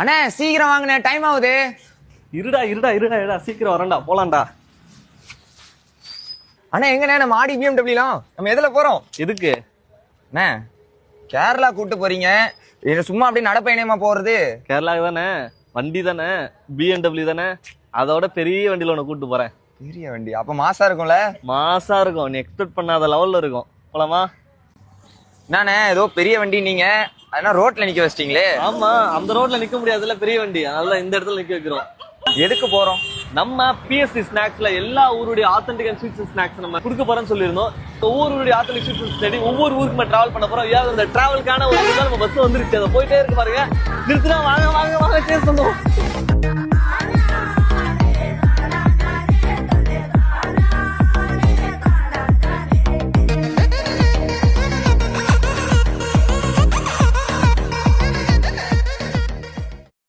அண்ணே சீக்கிரம் வாங்கண்ணே, டைம் ஆகுது. இருடா இருடா இருடா இருடா சீக்கிரம் வரேன்டா, போலாம்டா. அண்ணா எங்கண்ணே நம்ம ஆடி பிஎம்டபிள்யூலாம் நம்ம எதுல போறோம்? எதுக்கு அண்ணே கேரளா கூட்டு போறீங்க, இது சும்மா அப்படியே நடப்பயணமா போறது? கேரளாவுக்கு தானே, வண்டி தானே, பிஎம்டபிள்யூ தானே, அதோட பெரிய வண்டியில உன்னை கூட்டு போறேன். பெரிய வண்டி அப்ப மாசா இருக்கும்ல? மாசா இருக்கும், நீ எக்ஸ்பெக்ட் பண்ணாத லெவல்ல இருக்கும். போலாமா? என்னண்ணே ஏதோ பெரிய வண்டி நீங்க அதனால ரோட்ல நிக்க வச்சிட்டீங்களே? ஆமா, அந்த ரோட்ல நிக்க முடியாதுல்ல பெரிய வண்டி, அதனால இந்த இடத்துல நிக்க வைக்கிறோம். எதுக்கு போறோம்? நம்ம பிஎஸ்சி ஸ்நாக்ஸ்ல எல்லா ஊருடைய ஆத்தென்டிக் அண்ட் ஸ்வீட்ஸ் ஸ்நாக்ஸ் நம்ம கொடுக்க போறோம்னு சொல்லியிருந்தோம். ஒவ்வொரு ஊருடைய ஆத்தென்டிக் ஸ்வீட்ஸ் தேடி ஒவ்வொரு ஊருக்கு நம்ம டிராவல் பண்ண போறோம். ஏதாவது அந்த டிராவலுக்கான ஒரு நம்ம பஸ் வந்துருச்சு, அதை போயிட்டே இருக்கு பாருங்க. நிறுத்தினா வாங்க வாங்க வாங்க டேஸ்ட் பண்ணுவோம்.